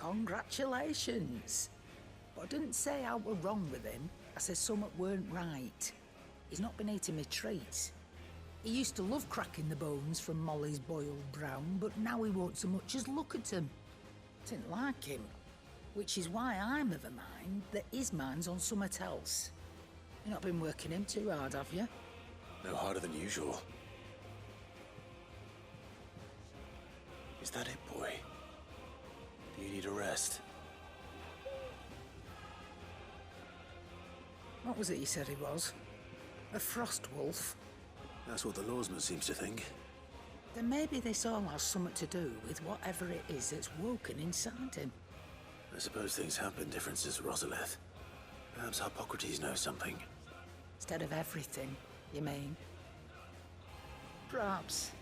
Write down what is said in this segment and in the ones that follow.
Congratulations. But I didn't say I were wrong with him. I said something weren't right. He's not been eating me treats. He used to love cracking the bones from Molly's boiled brown, but now he won't so much as look at them. Didn't like him. Which is why I'm of a mind that his mind's on something else. You've not been working him too hard, have you? No harder than usual. Is that it, boy? Do you need a rest? What was it you said he was? A frost wolf? That's what the lawsman seems to think. Then maybe this all has something to do with whatever it is that's woken inside him. I suppose things have been different since Rosalith. Perhaps Hippocrates knows something. Instead of everything, you mean? Perhaps.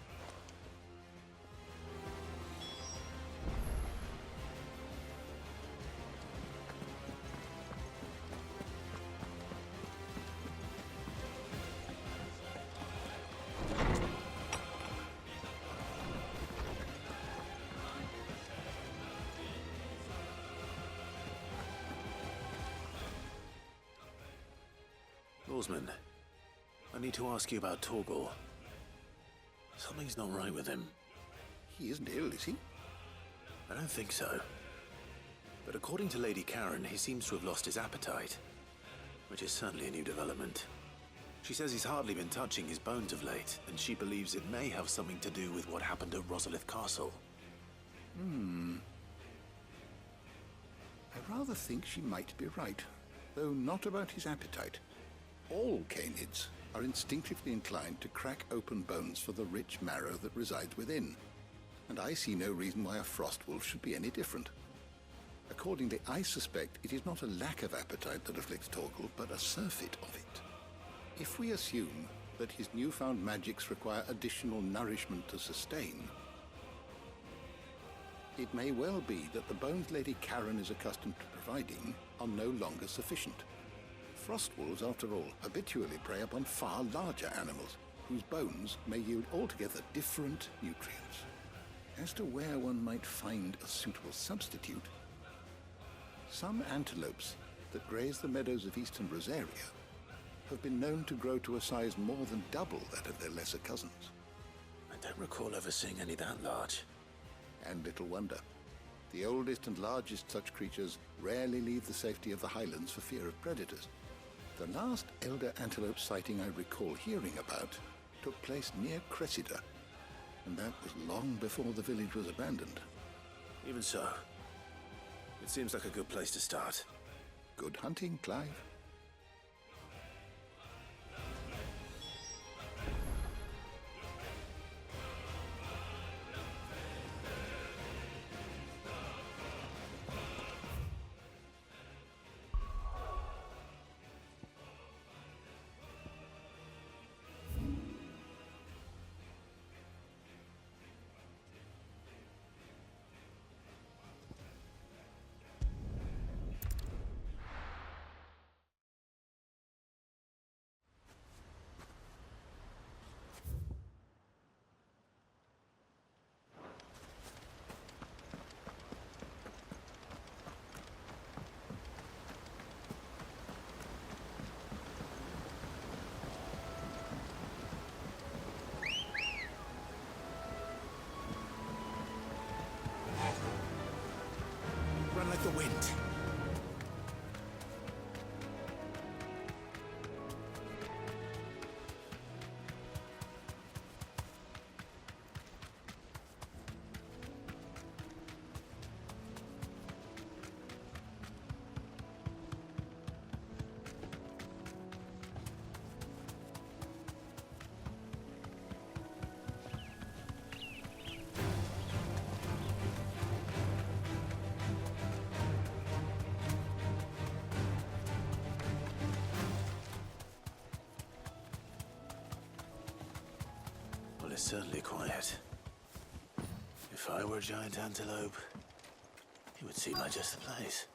Lawsman, I need to ask you about Torgal. Something's not right with him. He isn't ill, is he? I don't think so. But according to Lady Karen, he seems to have lost his appetite, which is certainly a new development. She says he's hardly been touching his bones of late, and she believes it may have something to do with what happened at Rosalith Castle. I rather think she might be right, though not about his appetite. All canids are instinctively inclined to crack open bones for the rich marrow that resides within, and I see no reason why a frost wolf should be any different. Accordingly, I suspect it is not a lack of appetite that afflicts Torgal, but a surfeit of it. If we assume that his newfound magics require additional nourishment to sustain, it may well be that the bones Lady Karen is accustomed to providing are no longer sufficient. Frost wolves, after all, habitually prey upon far larger animals, whose bones may yield altogether different nutrients. As to where one might find a suitable substitute, some antelopes that graze the meadows of eastern Rosaria have been known to grow to a size more than double that of their lesser cousins. I don't recall ever seeing any that large. And little wonder. The oldest and largest such creatures rarely leave the safety of the highlands for fear of predators. The last elder antelope sighting I recall hearing about took place near Cressida, and that was long before the village was abandoned. Even so, it seems like a good place to start. Good hunting, Clive. Run like the wind. Well, it's certainly quiet. If I were a giant antelope, it would seem like just the place.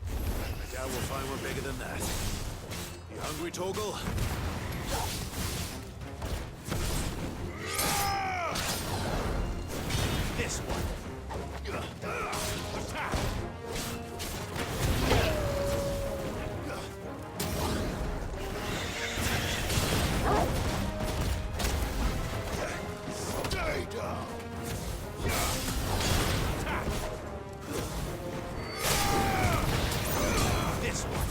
I doubt we'll find one bigger than that. You hungry, Torgal? Stay down! This one.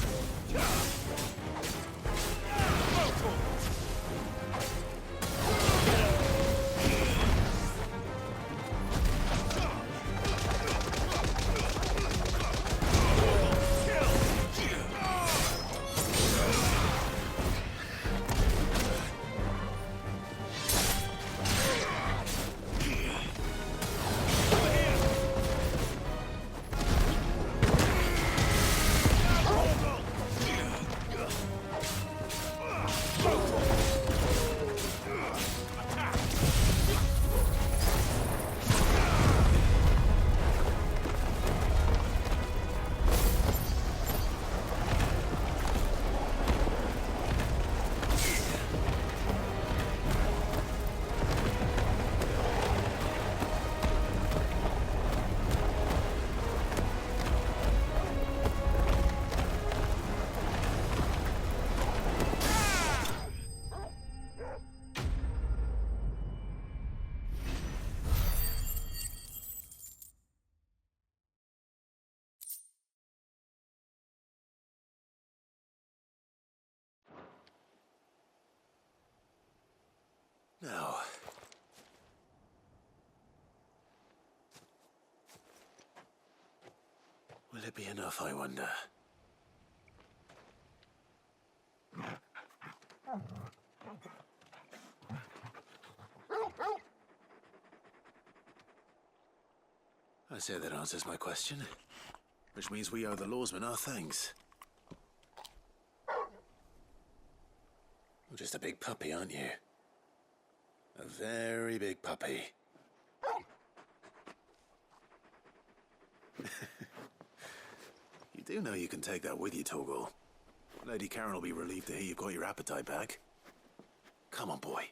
Now, will it be enough, I wonder? I say that answers my question, which means we owe the lawsman our thanks. You're just a big puppy, aren't you? A very big puppy. You do know you can take that with you, Torgal. Lady Karen will be relieved to hear you've got your appetite back. Come on, boy.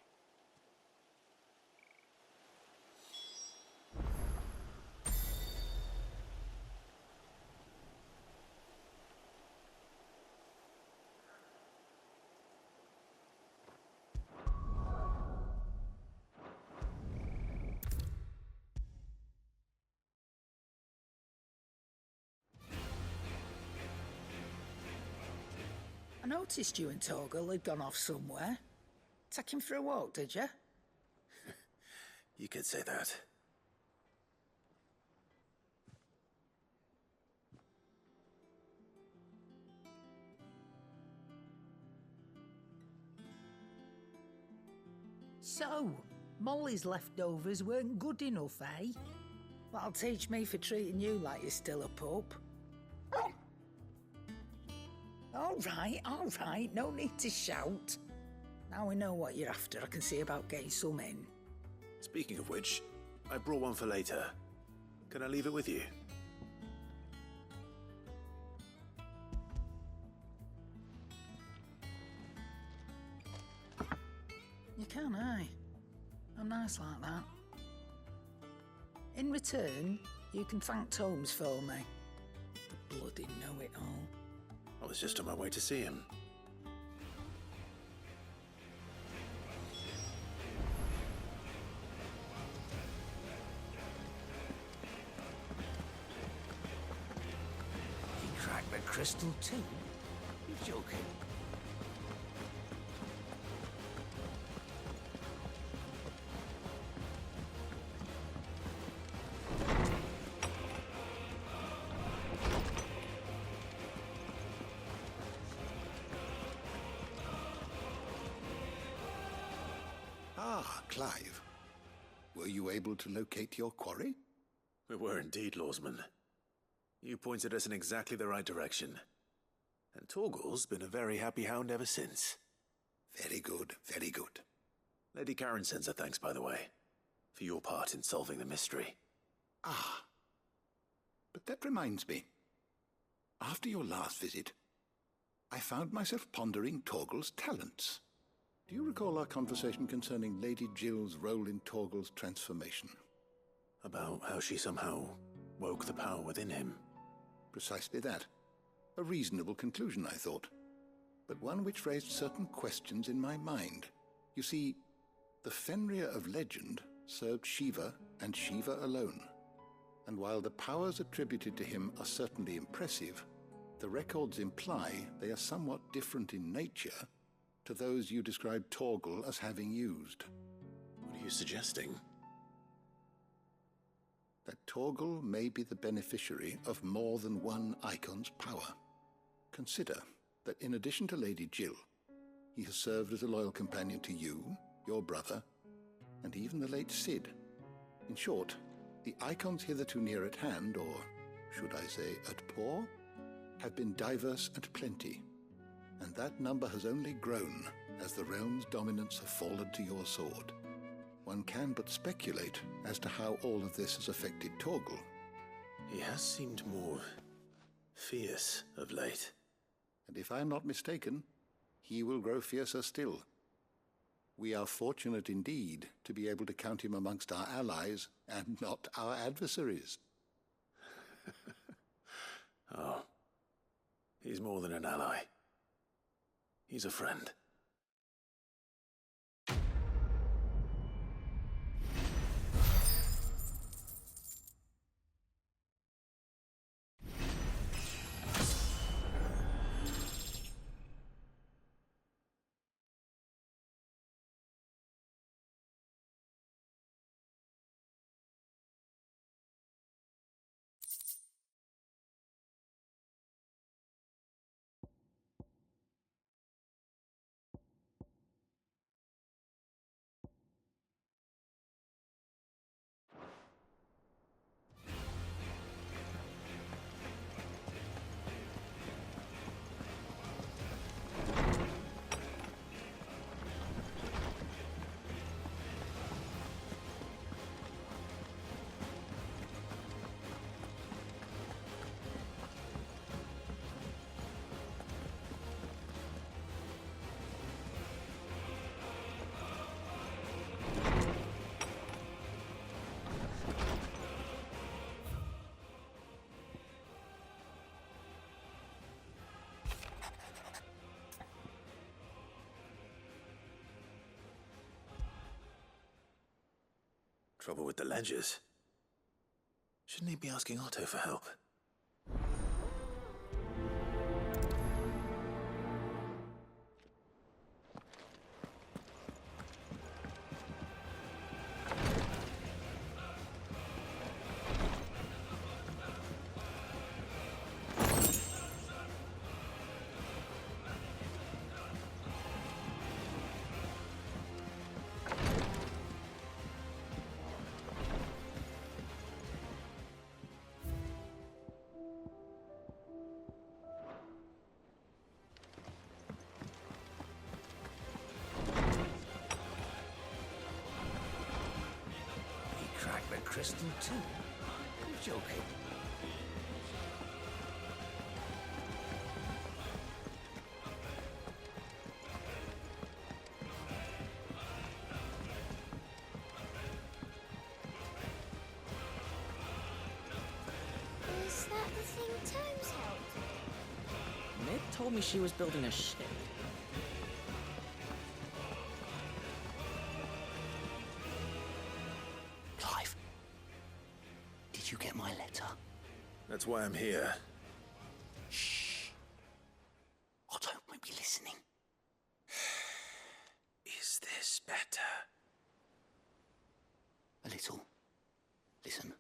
I noticed you and Torgal had gone off somewhere. Take him for a walk, did you? You could say that. So, Molly's leftovers weren't good enough, eh? That'll teach me for treating you like you're still a pup. All right, no need to shout. Now we know what you're after, I can see about getting some in. Speaking of which, I brought one for later. Can I leave it with you? You can, aye. I'm nice like that. In return, you can thank Tomes for me. The bloody know-it-all. I was just on my way to see him. He cracked the crystal too? You're joking. Ah, Clive. Were you able to locate your quarry? We were indeed, Lawsman. You pointed us in exactly the right direction. And Torgal's been a very happy hound ever since. Very good, very good. Lady Karen sends her thanks, by the way, for your part in solving the mystery. Ah. But that reminds me. After your last visit, I found myself pondering Torgal's talents. Do you recall our conversation concerning Lady Jill's role in Torgal's transformation? About how she somehow woke the power within him. Precisely that. A reasonable conclusion, I thought. But one which raised certain questions in my mind. You see, the Fenrir of legend served Shiva and Shiva alone. And while the powers attributed to him are certainly impressive, the records imply they are somewhat different in nature to those you described Torgal as having used. What are you suggesting? That Torgal may be the beneficiary of more than one icon's power. Consider that in addition to Lady Jill, he has served as a loyal companion to you, your brother, and even the late Cid. In short, the icons hitherto near at hand, or should I say at paw, have been diverse and plenty, and that number has only grown as the realm's dominance have fallen to your sword. One can but speculate as to how all of this has affected Torgal. He has seemed more fierce of late. And if I am not mistaken, he will grow fiercer still. We are fortunate indeed to be able to count him amongst our allies and not our adversaries. Oh, he's more than an ally. He's a friend. Trouble with the ledgers. Shouldn't he be asking Otto for help? Crystal too? You're joking. Is that the thing Tomes held? Ned told me she was building a ship. Clive, did you get my letter? That's why I'm here. Shh. Otto might be listening. Is this better? A little. Listen,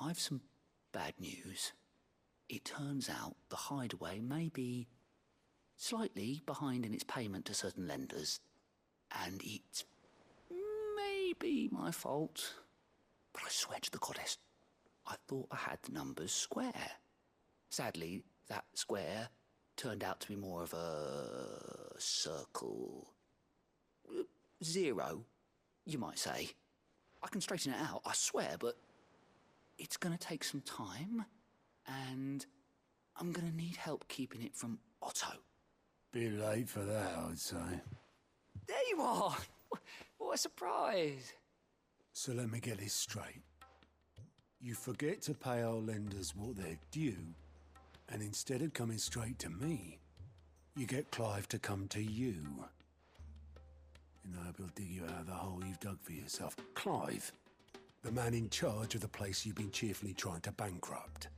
I've some bad news. It turns out the Hideaway may be slightly behind in its payment to certain lenders, and it's maybe my fault. But I swear to the goddess, I thought I had the numbers square. Sadly, that square turned out to be more of a circle. Zero, you might say. I can straighten it out, I swear, but it's going to take some time, and I'm going to need help keeping it from Otto. Bit late for that, I'd say. There you are! What a surprise! So let me get this straight. You forget to pay our lenders what they're due, and instead of coming straight to me, you get Clive to come to you. hope he'll dig you out of the hole you've dug for yourself. Clive, the man in charge of the place you've been cheerfully trying to bankrupt.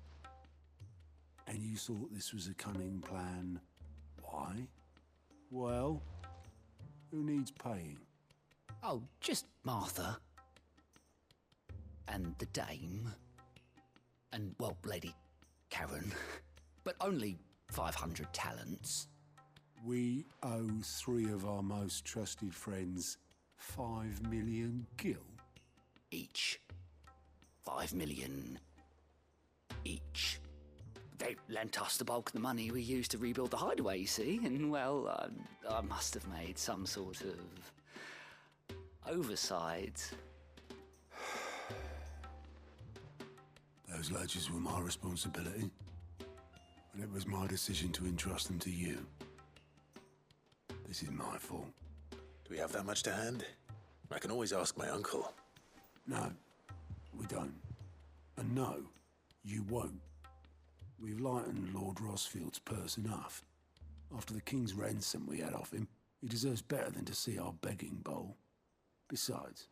And you thought this was a cunning plan. Why? Well, who needs paying? Oh, just Martha. And the dame. And, well, Lady Karen. But only 500 talents. We owe 3 of our most trusted friends 5 million gil. Each. 5 million each. They lent us the bulk of the money we used to rebuild the hideaway, you see, and, well, I must have made some sort of oversight. Those ledgers were my responsibility, and it was my decision to entrust them to you. This is my fault. Do we have that much to hand? I can always ask my uncle. No, we don't. And no, you won't. We've lightened Lord Rosfield's purse enough. After the king's ransom we had off him, he deserves better than to see our begging bowl. Besides,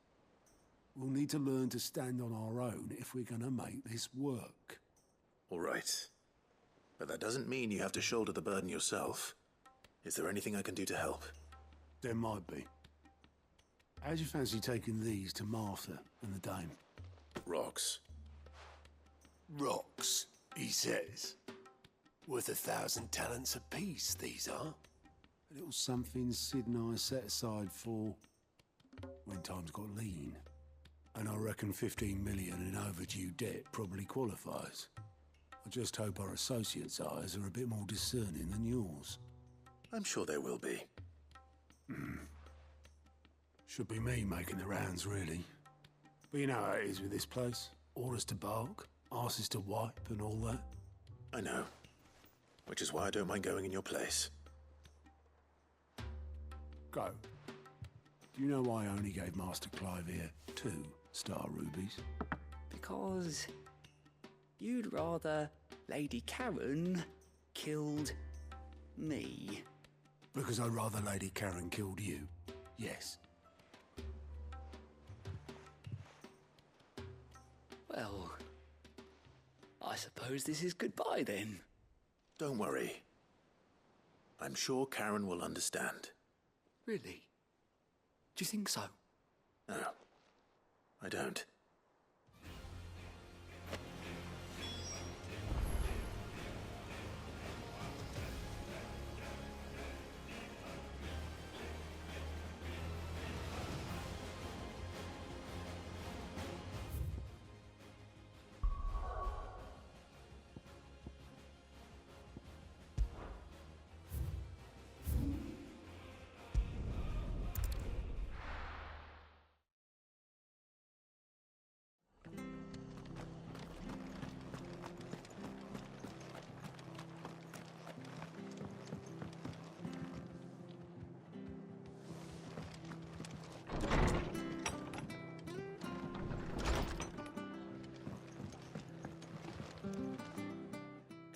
we'll need to learn to stand on our own if we're gonna make this work. All right. But that doesn't mean you have to shoulder the burden yourself. Is there anything I can do to help? There might be. How'd you fancy taking these to Martha and the dame? Rocks. Rocks, he says. Worth 1,000 talents apiece, these are. A little something Sid and I set aside for when times got lean. And I reckon 15 million in overdue debt probably qualifies. I just hope our associates' eyes are a bit more discerning than yours. I'm sure there will be. Should be me making the rounds, really. But you know how it is with this place. Orders to bark, arses to wipe, and all that. I know. Which is why I don't mind going in your place. Go. Do you know why I only gave Master Clive here 2 star rubies? Because you'd rather Lady Karen killed me. Because I'd rather Lady Karen killed you. Yes. Well, I suppose this is goodbye then. Don't worry. I'm sure Karen will understand. Really? Do you think so? No, I don't.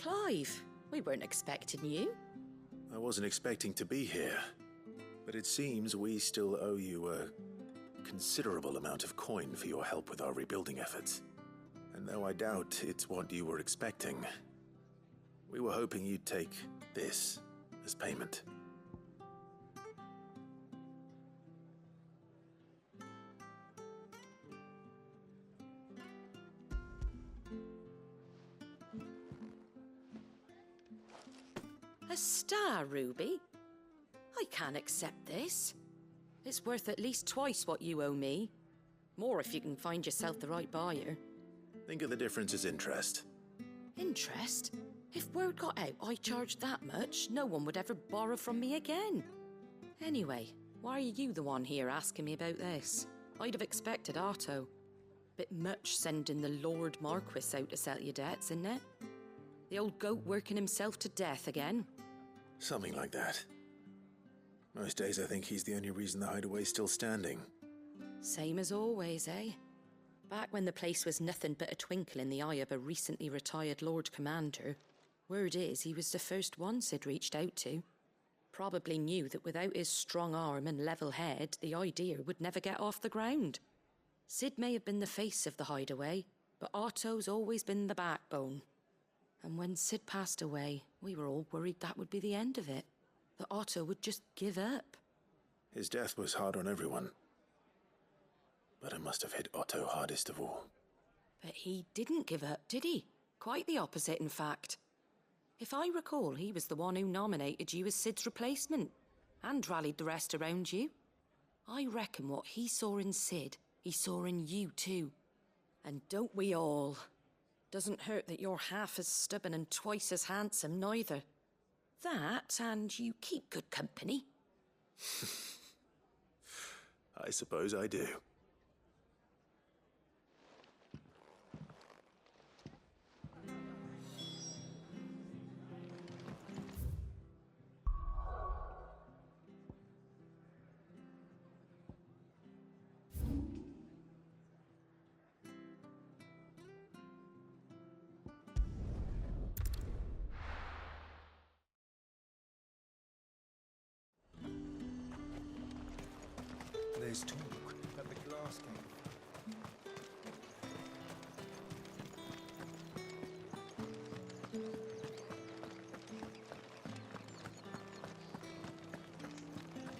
Clive, we weren't expecting you. I wasn't expecting to be here, but it seems we still owe you a considerable amount of coin for your help with our rebuilding efforts. And though I doubt it's what you were expecting, we were hoping you'd take this as payment. A star ruby? I can't accept this. It's worth at least twice what you owe me. More if you can find yourself the right buyer. Think of the difference as interest. Interest? If word got out I charged that much, no one would ever borrow from me again. Anyway, why are you the one here asking me about this? I'd have expected Otto. Bit much sending the Lord Marquis out to settle your debts, isn't it? The old goat working himself to death again. Something like that. Most days I think he's the only reason the hideaway's still standing. Same as always, eh? Back when the place was nothing but a twinkle in the eye of a recently retired Lord Commander, word is he was the first one Sid reached out to. probably knew that without his strong arm and level head, the idea would never get off the ground. Sid may have been the face of the hideaway, but Otto's always been the backbone. And when Sid passed away, we were all worried that would be the end of it. That Otto would just give up. His death was hard on everyone. But it must have hit Otto hardest of all. But he didn't give up, did he? Quite the opposite, in fact. If I recall, he was the one who nominated you as Sid's replacement, and rallied the rest around you. I reckon what he saw in Sid, he saw in you too. And don't we all? Doesn't hurt that you're half as stubborn and twice as handsome, neither. That, and you keep good company. I suppose I do. There's talk that the glass came.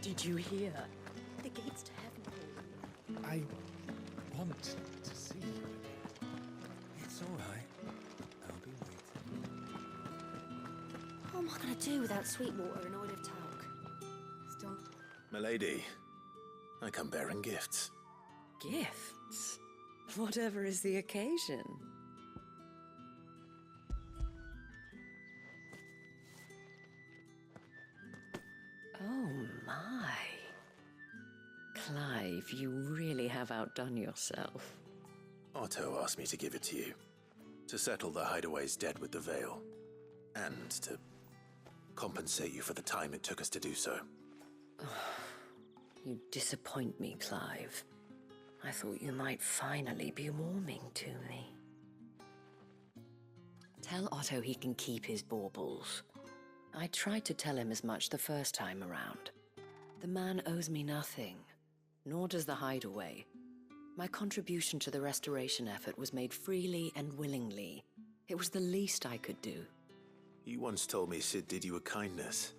Did you hear? The gates to heaven. I want to see you. It's all right. I'll be waiting. What am I going to do without sweet water and oil of talc? Still. Milady, I come bearing gifts. Gifts? Whatever is the occasion. Oh my. Clive, you really have outdone yourself. Otto asked me to give it to you. To settle the Hideaway's debt with the Veil. And to compensate you for the time it took us to do so. You disappoint me, Clive. I thought you might finally be warming to me. Tell Otto he can keep his baubles. I tried to tell him as much the first time around. The man owes me nothing, nor does the Hideaway. My contribution to the restoration effort was made freely and willingly. It was the least I could do. You once told me Sid did you a kindness.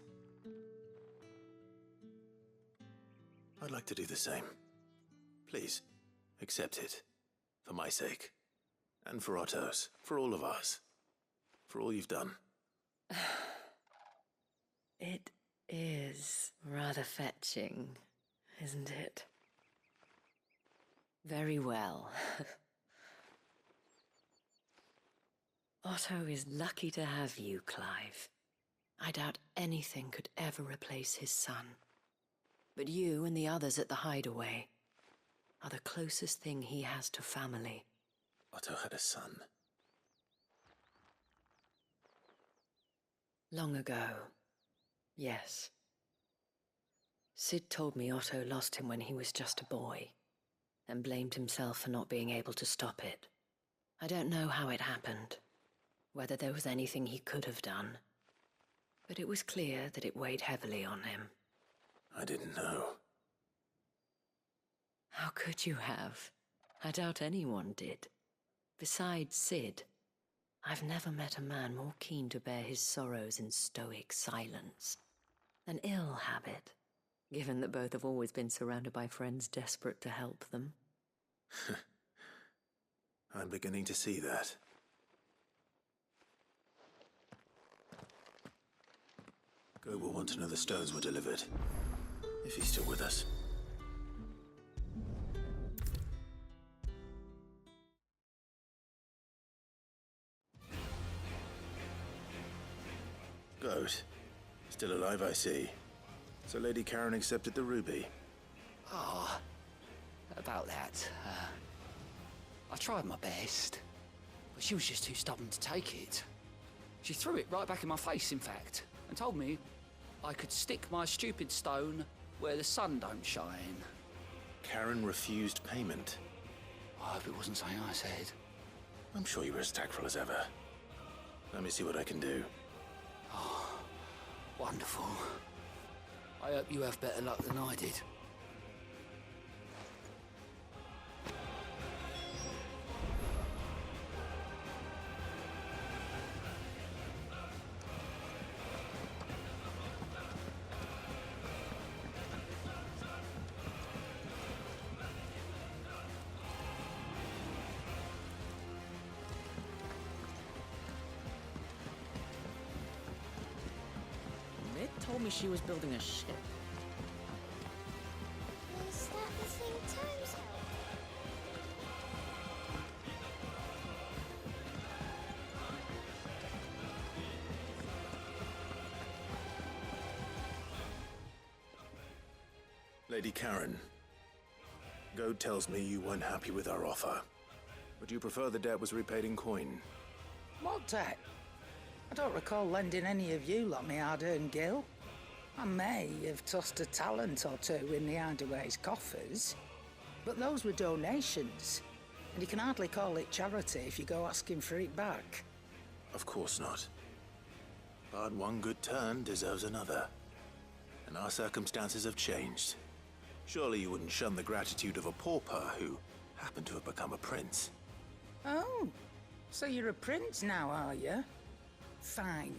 I'd like to do the same. Please, accept it. For my sake. And for Otto's. For all of us. For all you've done. It is rather fetching, isn't it? Very well. Otto is lucky to have you, Clive. I doubt anything could ever replace his son. But you and the others at the Hideaway are the closest thing he has to family. Otto had a son. Long ago, yes. Sid told me Otto lost him when he was just a boy, and blamed himself for not being able to stop it. I don't know how it happened, whether there was anything he could have done, but it was clear that it weighed heavily on him. I didn't know. How could you have? I doubt anyone did. Besides Sid, I've never met a man more keen to bear his sorrows in stoic silence. An ill habit, given that both have always been surrounded by friends desperate to help them. I'm beginning to see that. Go will want to know the stones were delivered. If he's still with us. Goat. Still alive, I see. So Lady Karen accepted the ruby. Ah, about that. I tried my best, but she was just too stubborn to take it. She threw it right back in my face, in fact, and told me I could stick my stupid stone where the sun don't shine. Karen refused payment. I hope it wasn't something I said. I'm sure you were as tactful as ever. Let me see what I can do. Wonderful. I hope you have better luck than I did. Mid told me she was building a ship. Is that the thing Tom's helped? Lady Karen, Goad tells me you weren't happy with our offer, but you prefer the debt was repaid in coin. What debt? I don't recall lending any of you lot me hard-earned gil. I may have tossed a talent or two in the Hideaway's coffers, but those were donations, and you can hardly call it charity if you go asking for it back. Of course not. But one good turn deserves another, and our circumstances have changed. Surely you wouldn't shun the gratitude of a pauper who happened to have become a prince. Oh, so you're a prince now, are you? Fine.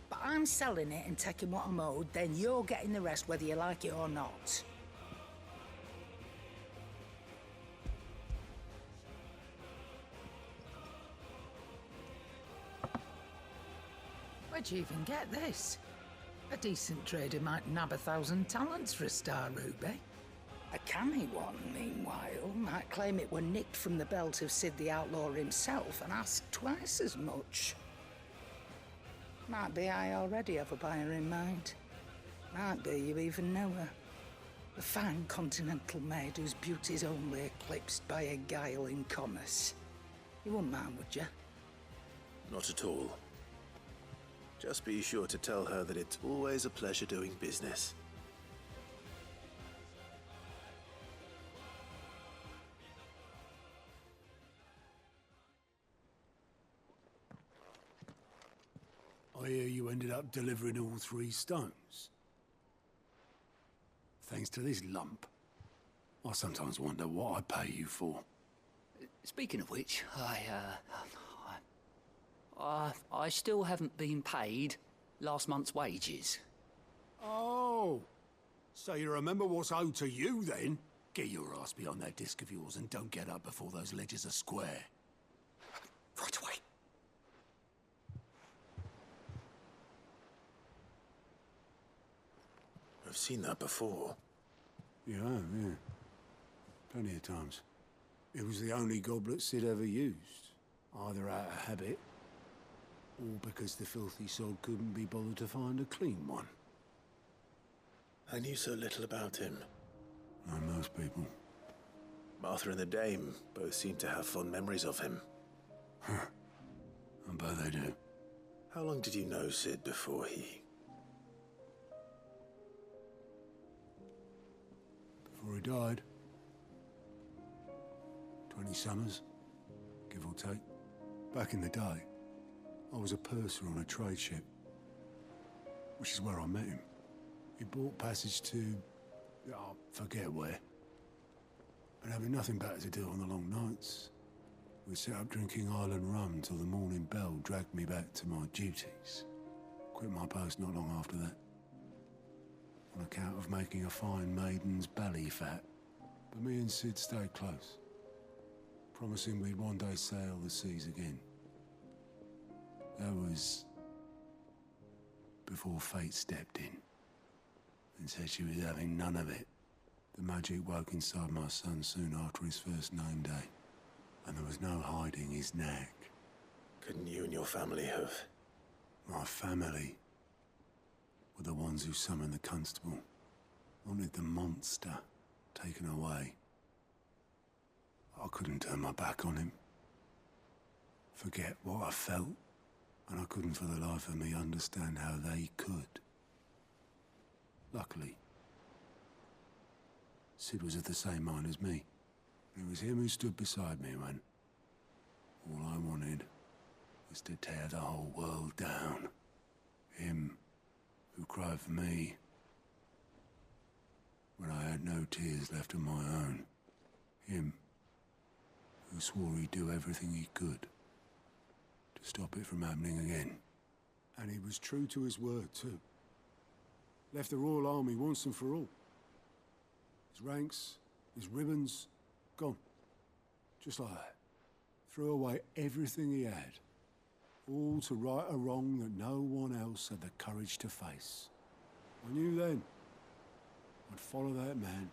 But I'm selling it and taking what I'm owed, then you're getting the rest whether you like it or not. Where'd you even get this? A decent trader might nab 1,000 talents for a star ruby. A canny one, meanwhile, might claim it were nicked from the belt of Sid the Outlaw himself and ask twice as much. Might be I already have a buyer in mind. Might be you even know her. A fine continental maid whose beauty's only eclipsed by a guile in commerce. You wouldn't mind, would you? Not at all. Just be sure to tell her that it's always a pleasure doing business. I hear you ended up delivering all 3 stones. Thanks to this lump. I sometimes wonder what I pay you for. Speaking of which, I still haven't been paid last month's wages. Oh, so you remember what's owed to you then? Get your ass behind that disc of yours and don't get up before those ledgers are square. Right away. I've seen that before. You have, yeah. Plenty of times. It was the only goblet Sid ever used. Either out of habit, or because the filthy sod couldn't be bothered to find a clean one. I knew so little about him. Like most people. Martha and the Dame both seem to have fond memories of him. I bet they do. How long did you know Sid before he... Before he died. 20 summers, give or take. Back in the day, I was a purser on a trade ship, which is where I met him. He bought passage to... I forget where. But having nothing better to do on the long nights, we set up drinking island rum till the morning bell dragged me back to my duties. Quit my post not long after that. On account of making a fine maiden's belly fat. But me and Sid stayed close, promising we'd one day sail the seas again. That was before fate stepped in and said she was having none of it. The magic woke inside my son soon after his first name day, and there was no hiding his knack. Couldn't you and your family have... My family were the ones who summoned the constable, wanted the monster taken away. I couldn't turn my back on him, forget what I felt, and I couldn't for the life of me understand how they could. Luckily, Sid was of the same mind as me. It was him who stood beside me when all I wanted was to tear the whole world down. Him who cried for me when I had no tears left of my own. Him, who swore he'd do everything he could to stop it from happening again. And he was true to his word, too. Left the Royal Army once and for all. His ranks, his ribbons, gone. Just like that. Threw away everything he had. All to right a wrong that no one else had the courage to face. I knew then I'd follow that man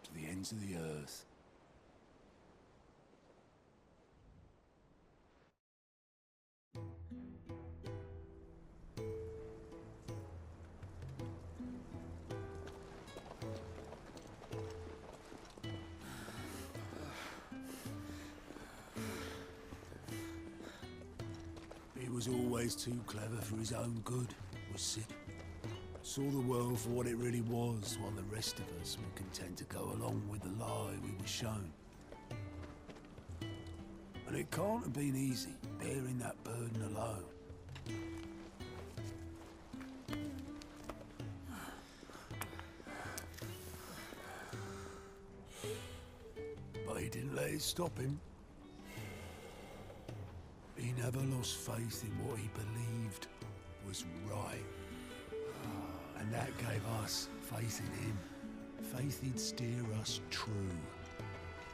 to the ends of the earth. He was always too clever for his own good, was Sid. Saw the world for what it really was, while the rest of us were content to go along with the lie we were shown. And it can't have been easy, bearing that burden alone. But he didn't let it stop him. He never lost faith in what he believed was right. And that gave us faith in him. Faith he'd steer us true.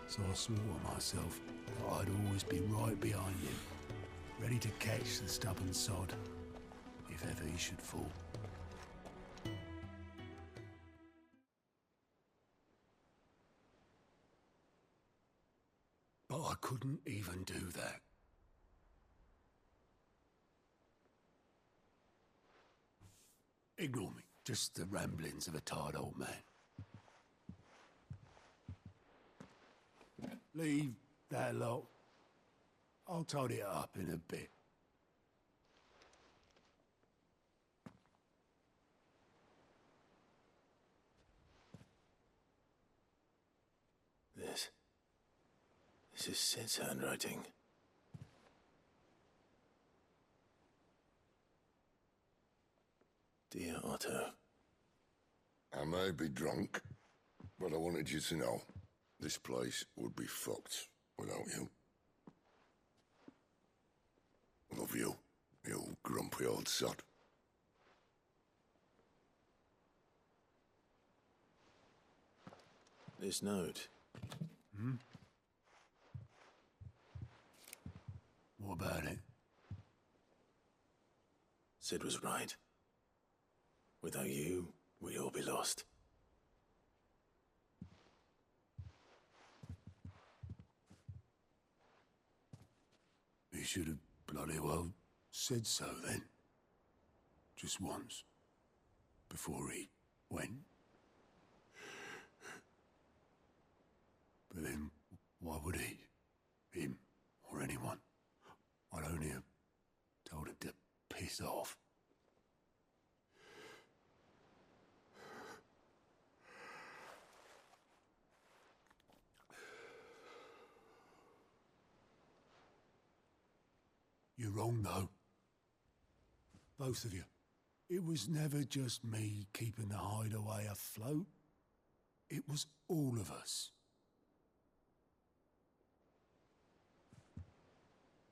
So I swore to myself that I'd always be right behind him, ready to catch the stubborn sod, if ever he should fall. But I couldn't even do that. Ignore me. Just the ramblings of a tired old man. Leave that lot. I'll tidy it up in a bit. This is Sid's handwriting. Dear Otto. I may be drunk, but I wanted you to know this place would be fucked without you. Love you, you grumpy old sod. This note. What about it? Sid was right. Without you, we'd all be lost. He should have bloody well said so then. Just once. Before he went. But then, why would he? Him, or anyone? I'd only have told him to piss off. You're wrong, though. Both of you. It was never just me keeping the hideaway afloat. It was all of us.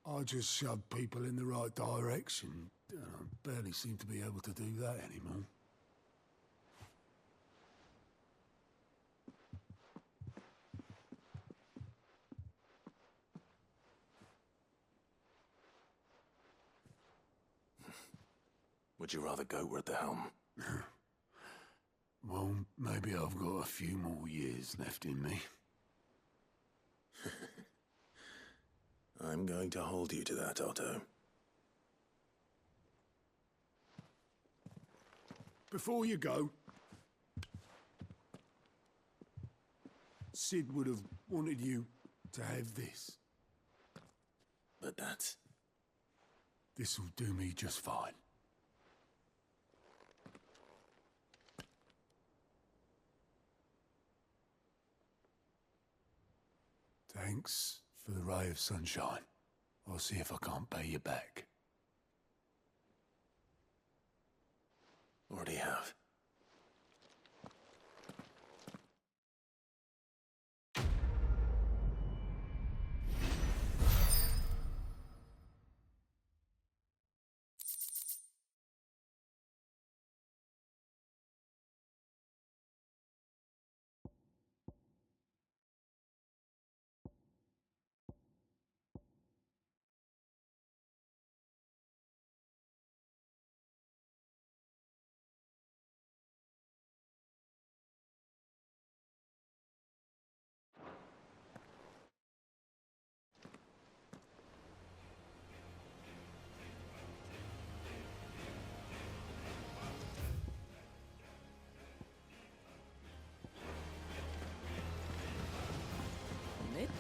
I just shoved people in the right direction. I barely seem to be able to do that anymore. Would you rather go at the helm? Well, maybe I've got a few more years left in me. I'm going to hold you to that, Otto. Before you go, Sid would have wanted you to have this. But that's... This'll do me just fine. Thanks for the ray of sunshine. I'll see if I can't pay you back. Already have.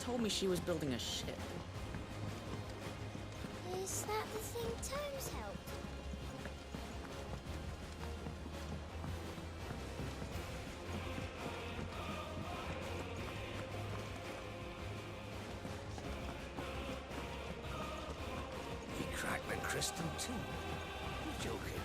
told me she was building a ship. Is that the thing Tomes helped? He cracked the crystal too. You're joking.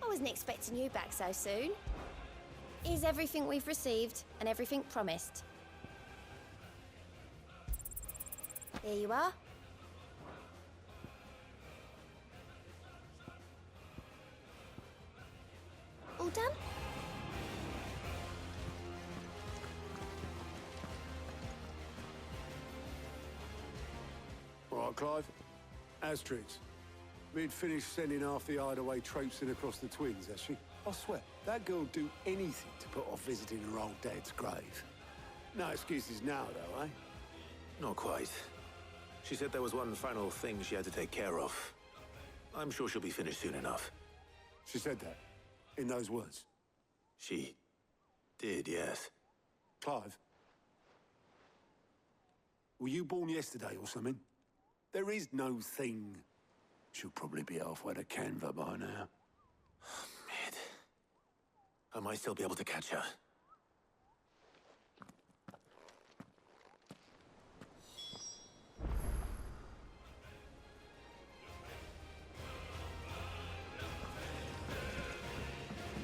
I wasn't expecting you back so soon. Is everything we've received and everything promised? Here you are. All done? All right, Clive. Asterix. We'd finished sending half the hideaway traipsing across the Twins, has she? I swear, that girl'd do anything to put off visiting her old dad's grave. No excuses now, though, eh? Not quite. She said there was one final thing she had to take care of. I'm sure she'll be finished soon enough. She said that? In those words? She did, yes. Clive? Were you born yesterday or something? There is no thing. She'll probably be halfway to Canva by now. Mid. I might still be able to catch her.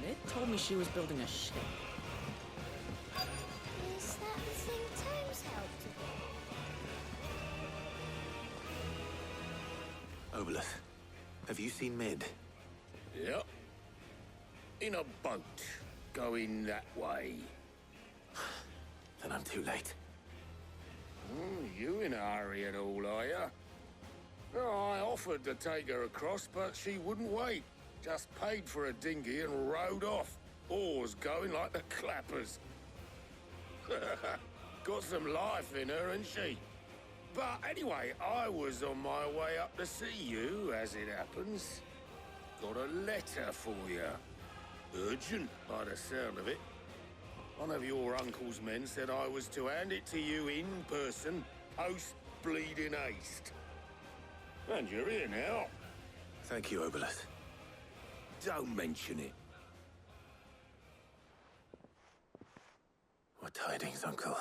Mid told me she was building a ship. Is that the thing Tomes helped? Obolus, have you seen Mid? Yep. In a boat, going that way. Then I'm too late. You in a hurry at all, are you? Oh, I offered to take her across, but she wouldn't wait. Just paid for a dinghy and rowed off. Oars going like the clappers. Got some life in her, ain't she? But anyway, I was on my way up to see you, as it happens. Got a letter for you. Urgent, by the sound of it. One of your uncle's men said I was to hand it to you in person, post-bleeding haste. And you're here now. Thank you, Obolus. Don't mention it. What tidings, Uncle?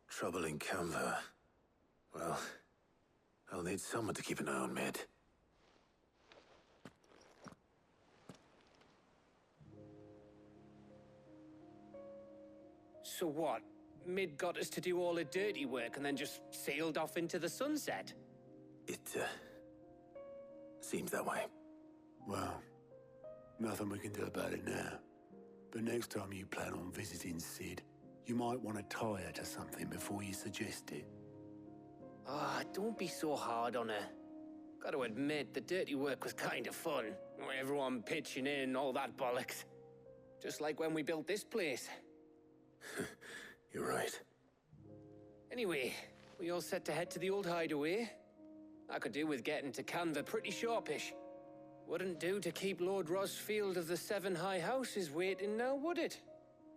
Trouble in Canva. Well, I'll need someone to keep an eye on Mid. So what? Mid got us to do all the dirty work and then just sailed off into the sunset? It, seems that way. Well, nothing we can do about it now. But next time you plan on visiting Sid, you might want to tie her to something before you suggest it. Ah, don't be so hard on her. Gotta admit, the dirty work was kind of fun. Everyone pitching in, all that bollocks. Just like when we built this place. You're right. Anyway, we all set to head to the old hideaway. I could do with getting to Canva pretty sharpish. Wouldn't do to keep Lord Rosfield of the Seven High Houses waiting now, would it?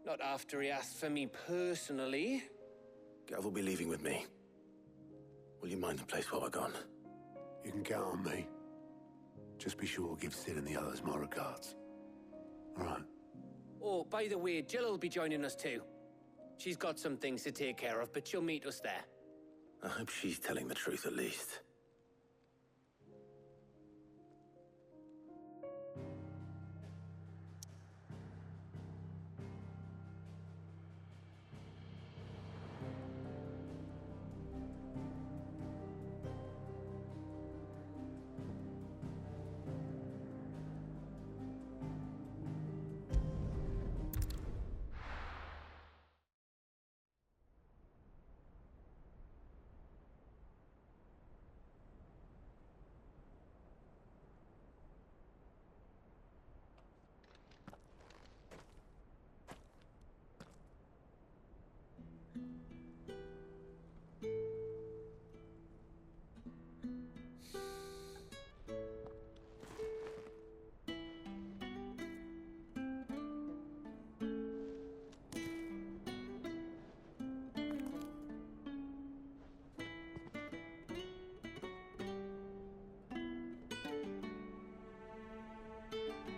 Not after he asked for me personally. Gav will be leaving with me. Will you mind the place while we're gone? You can count on me. Just be sure to give Sid and the others my regards. All right. Oh, by the way, Jill will be joining us too. She's got some things to take care of, but she'll meet us there. I hope she's telling the truth at least.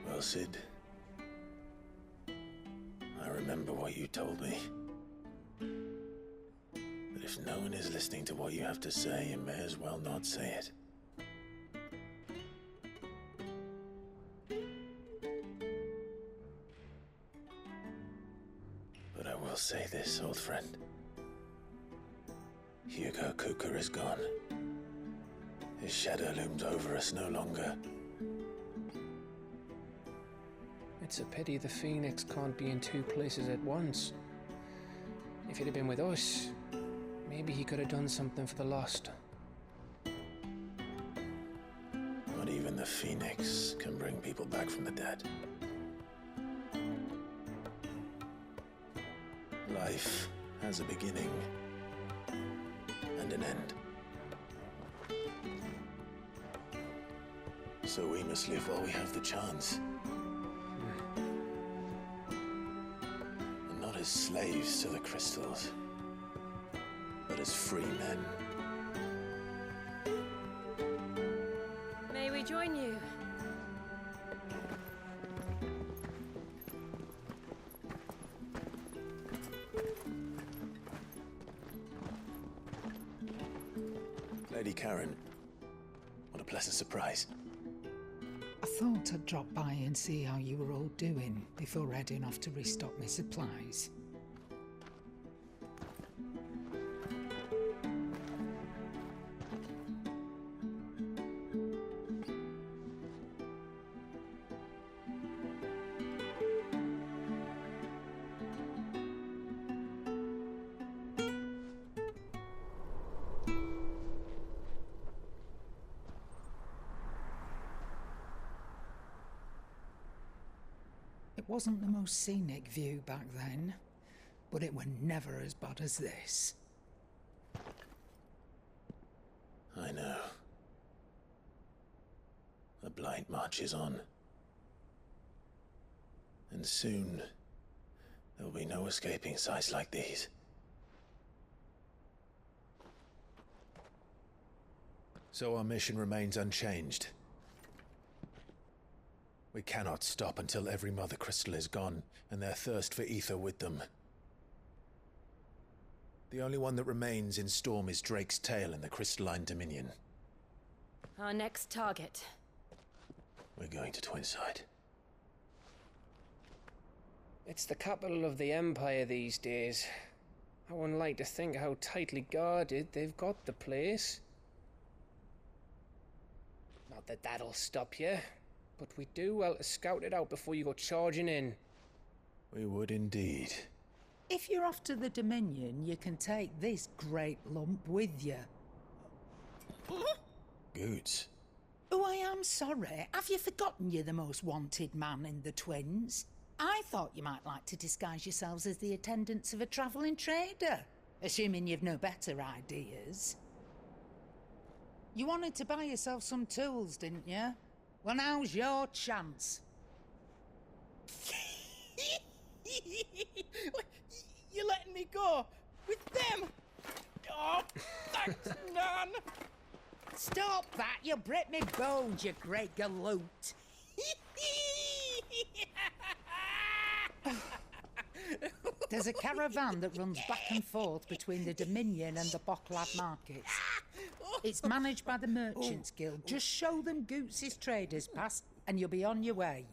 Well, Sid, I remember what you told me. That if no one is listening to what you have to say, you may as well not say it. But I will say this, old friend. Hugo Kuka is gone. His shadow looms over us no longer. It's a pity the Phoenix can't be in two places at once. If he'd have been with us, maybe he could have done something for the lost. Not even the Phoenix can bring people back from the dead. Life has a beginning and an end. So we must live while we have the chance. And not as slaves to the crystals, but as free men. May we join you? Lady Karen, what a pleasant surprise. I thought I'd drop by and see how you were all doing before heading off to restock my supplies. It wasn't the most scenic view back then, but it were never as bad as this. I know. The blight marches on. And soon, there will be no escaping sights like these. So our mission remains unchanged. We cannot stop until every Mother Crystal is gone, and their thirst for ether with them. The only one that remains in Storm is Drake's tail in the Crystalline Dominion. Our next target. We're going to Twinside. It's the capital of the Empire these days. I wouldn't like to think how tightly guarded they've got the place. Not that that'll stop you, but we do well to scout it out before you go charging in. We would indeed. If you're off to the Dominion, you can take this great lump with you. Goots. Oh, I am sorry. Have you forgotten you're the most wanted man in the Twins? I thought you might like to disguise yourselves as the attendants of a travelling trader, assuming you've no better ideas. You wanted to buy yourself some tools, didn't you? Well, now's your chance. You're letting me go? With them? Oh, thanks, Nan! Stop that! You'll break me bones, you great galoot! There's a caravan that runs back and forth between the Dominion and the Bocklad markets. It's managed by the Merchants Guild. Just show them Goots' traders pass and you'll be on your way.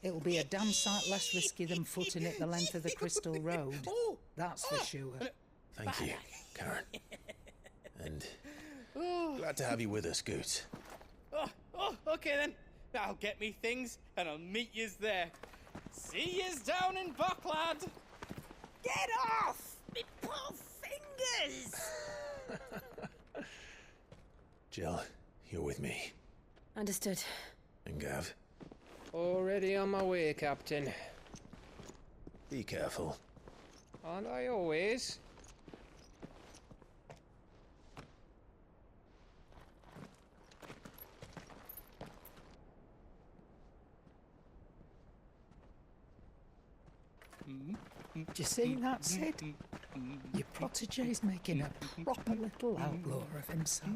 It'll be a damn sight less risky than footing it the length of the Crystal Road. That's for sure. Thank you, Karen. And glad to have you with us, Goots. Oh, okay then. I'll get me things and I'll meet yous there. See yous down in Bocklad. Get off! Me poor fingers! Jill, you're with me. Understood. And Gav. Already on my way, Captain. Be careful. Aren't I always? Do you see that, Sid? Your protege's making a proper little outlaw of himself.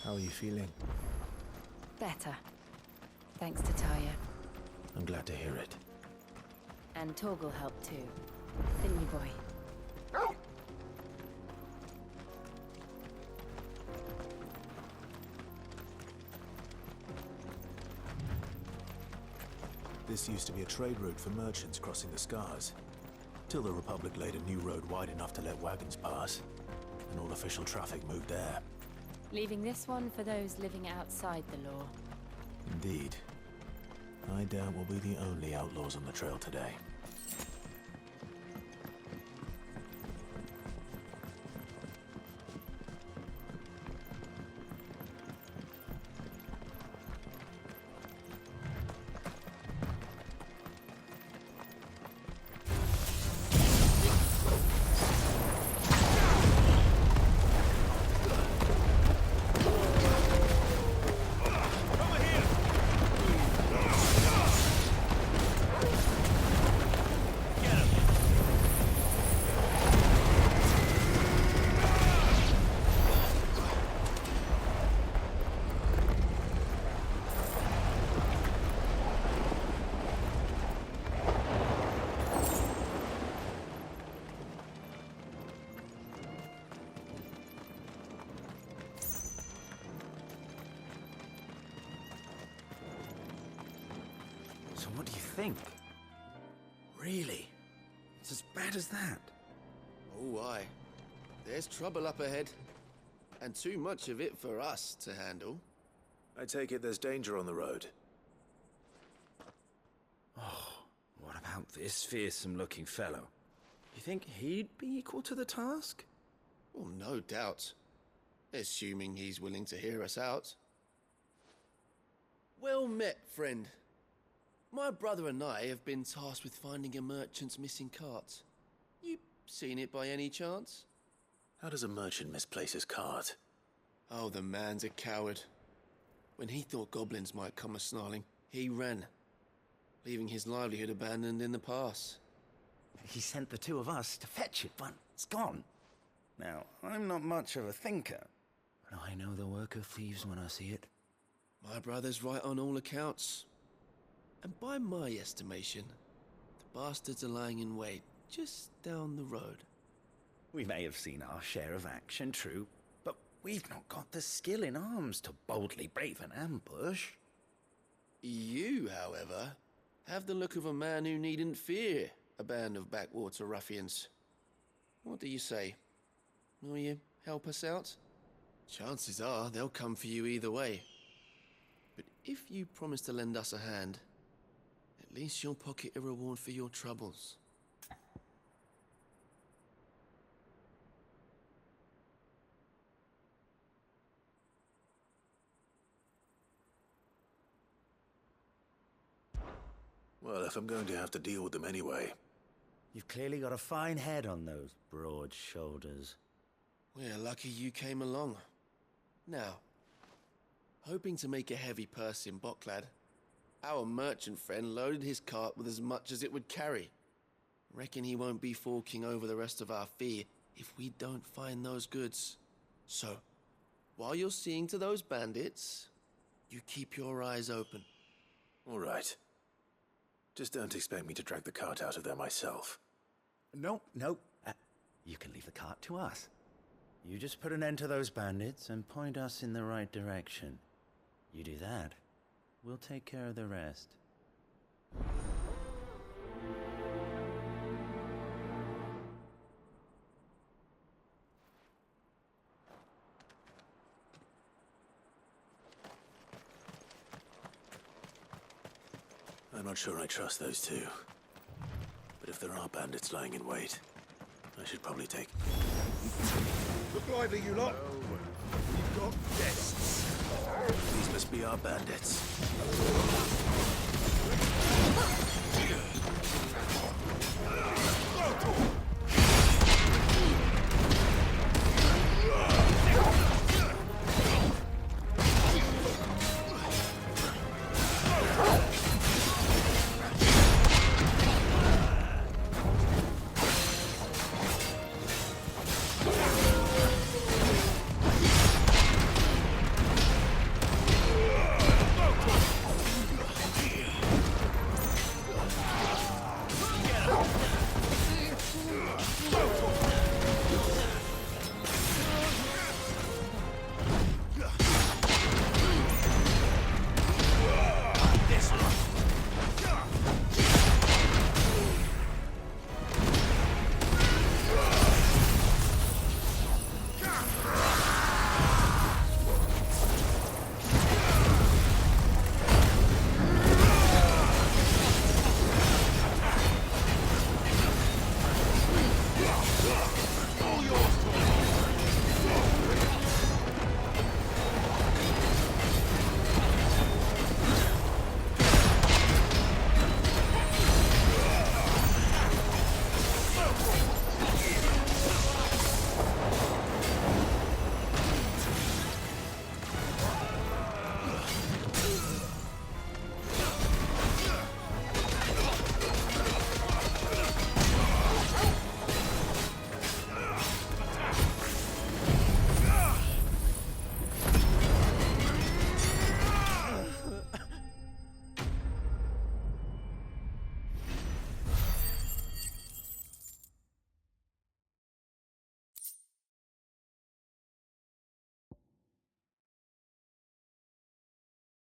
How are you feeling? Better. Thanks to Taya. I'm glad to hear it. And Torgal helped too. Didn't you, boy? This used to be a trade route for merchants crossing the Scars, till the Republic laid a new road wide enough to let wagons pass, and all official traffic moved there. Leaving this one for those living outside the law. Indeed. I doubt we'll be the only outlaws on the trail today. So what do you think? Really? It's as bad as that? Oh, aye. There's trouble up ahead. And too much of it for us to handle. I take it there's danger on the road. Oh, what about this fearsome-looking fellow? You think he'd be equal to the task? Well, no doubt. Assuming he's willing to hear us out. Well met, friend. My brother and I have been tasked with finding a merchant's missing cart. You seen it by any chance? How does a merchant misplace his cart? Oh, the man's a coward. When he thought goblins might come a-snarling, he ran, leaving his livelihood abandoned in the pass. He sent the two of us to fetch it, but it's gone. Now, I'm not much of a thinker, but I know the work of thieves when I see it. My brother's right on all accounts. And by my estimation, the bastards are lying in wait just down the road. We may have seen our share of action, true, but we've not got the skill in arms to boldly brave an ambush. You, however, have the look of a man who needn't fear a band of backwater ruffians. What do you say? Will you help us out? Chances are they'll come for you either way. But if you promise to lend us a hand, at least you'll pocket a reward for your troubles. Well, if I'm going to have to deal with them anyway. You've clearly got a fine head on those broad shoulders. We're lucky you came along. Now, hoping to make a heavy purse in Boklad, our merchant friend loaded his cart with as much as it would carry. Reckon he won't be forking over the rest of our fee if we don't find those goods. So, while you're seeing to those bandits, you keep your eyes open. All right. Just don't expect me to drag the cart out of there myself. No. You can leave the cart to us. You just put an end to those bandits and point us in the right direction. You do that, we'll take care of the rest. I'm not sure I trust those two. But if there are bandits lying in wait, I should probably take... Look lively, you lot. We've got guests. These must be our bandits.